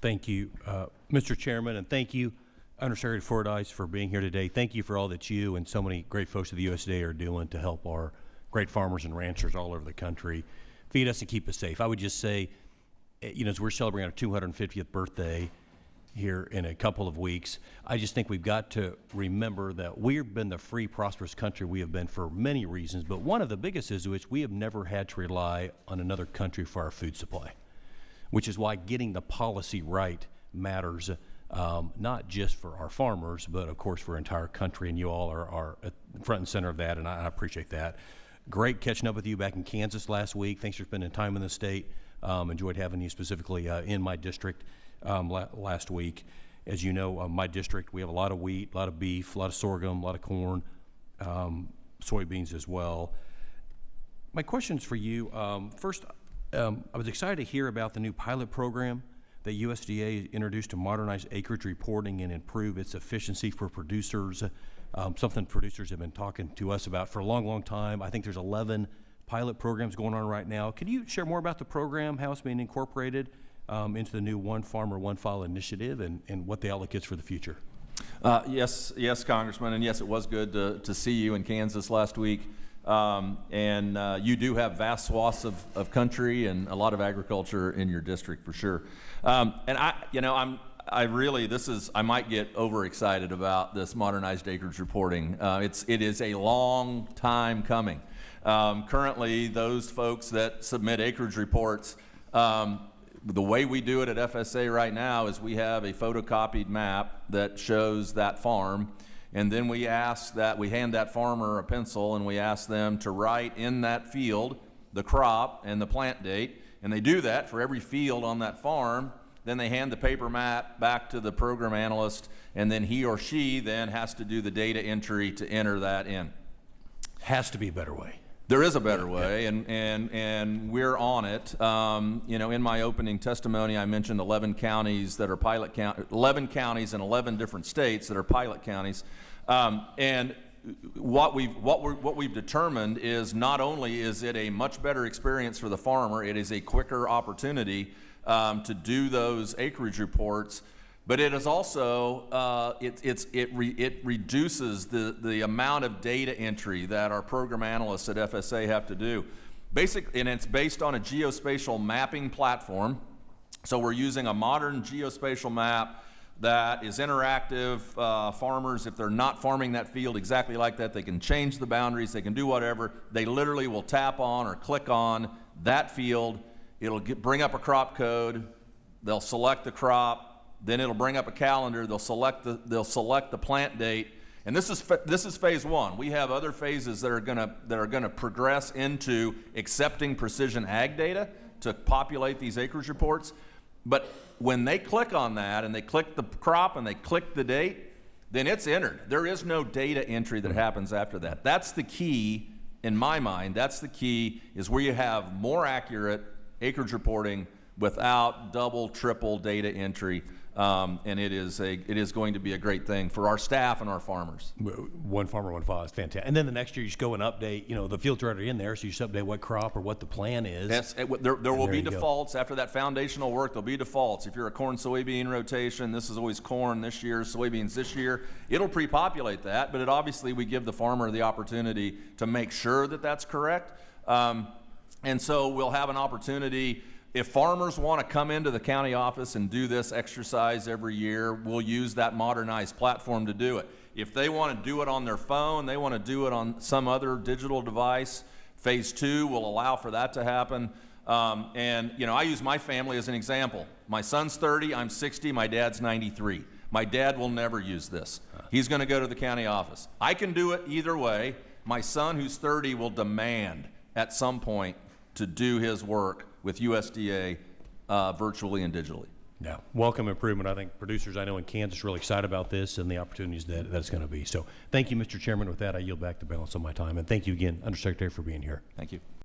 Thank you, Mr. Chairman, and thank you, Undersecretary Fordyce, for being here today. Thank you for all that you and so many great folks at the USDA are doing to help our great farmers and ranchers all over the country feed us and keep us safe. I would just say, you know, as we're celebrating our 250th birthday here in a couple of weeks, I just think we've got to remember that we've been the free, prosperous country we have been for many reasons, but one of the biggest is which we have never had to rely on another country for our food supply, which is why getting the policy right matters, not just for our farmers, but of course for our entire country, and you all are at front and center of that, and I appreciate that. Great catching up with you back in Kansas last week. Thanks for spending time in the state. Enjoyed having you specifically in my district last week. As you know, my district, we have a lot of wheat, a lot of beef, a lot of sorghum, a lot of corn, soybeans as well. My questions for you, first, I was excited to hear about the new pilot program that USDA introduced to modernize acreage reporting and improve its efficiency for producers, something producers have been talking to us about for a long, long time. I think there's 11 pilot programs going on right now. Could you share more about the program, how it's being incorporated into the new One Farmer, One File initiative, and what the outlook is for the future? Yes, Congressman, and yes, it was good to see you in Kansas last week. You do have vast swaths of country and a lot of agriculture in your district for sure. I might get overexcited about this modernized acreage reporting. It is a long time coming. Currently, those folks that submit acreage reports, the way we do it at FSA right now is we have a photocopied map that shows that farm, and then we hand that farmer a pencil and we ask them to write in that field the crop and the plant date, and they do that for every field on that farm. Then they hand the paper map back to the program analyst, and then he or she then has to do the data entry to enter that in. Has to be a better way. There is a better way, and we're on it. In my opening testimony, I mentioned 11 counties that are pilot counties, 11 counties in 11 different states that are pilot counties. And what we've determined is not only is it a much better experience for the farmer, it is a quicker opportunity to do those acreage reports. But it is also, it reduces the amount of data entry that our program analysts at FSA have to do. And it's based on a geospatial mapping platform. So we're using a modern geospatial map that is interactive. Farmers, if they're not farming that field exactly like that, they can change the boundaries, they can do whatever. They literally will tap on or click on that field. It'll bring up a crop code. They'll select the crop. Then it'll bring up a calendar. They'll select the plant date, and this is phase one. We have other phases that are gonna progress into accepting precision ag data to populate these acreage reports. But when they click on that and they click the crop and they click the date, then it's entered. There is no data entry that happens after that. That's the key in my mind. That's the key, is where you have more accurate acreage reporting without double, triple data entry. And it is going to be a great thing for our staff and our farmers. One Farmer, One File is fantastic. And then the next year you just go and update, the fields are already in there, so you just update what crop or what the plan is. Yes, there will be defaults. After that foundational work, there'll be defaults. If you're a corn-soybean rotation, this is always corn this year, soybeans this year. It'll pre-populate that, but obviously we give the farmer the opportunity to make sure that that's correct. And so we'll have an opportunity. If farmers want to come into the county office and do this exercise every year, we'll use that modernized platform to do it. If they want to do it on their phone, they want to do it on some other digital device, phase two will allow for that to happen. I use my family as an example. My son's 30, I'm 60, my dad's 93. My dad will never use this. He's going to go to the county office. I can do it either way. My son, who's 30, will demand at some point to do his work with USDA virtually and digitally. Yeah, welcome improvement. I think producers I know in Kansas are really excited about this and the opportunities that it's going to be. So thank you, Mr. Chairman. With that, I yield back the balance of my time. And thank you again, Undersecretary, for being here. Thank you.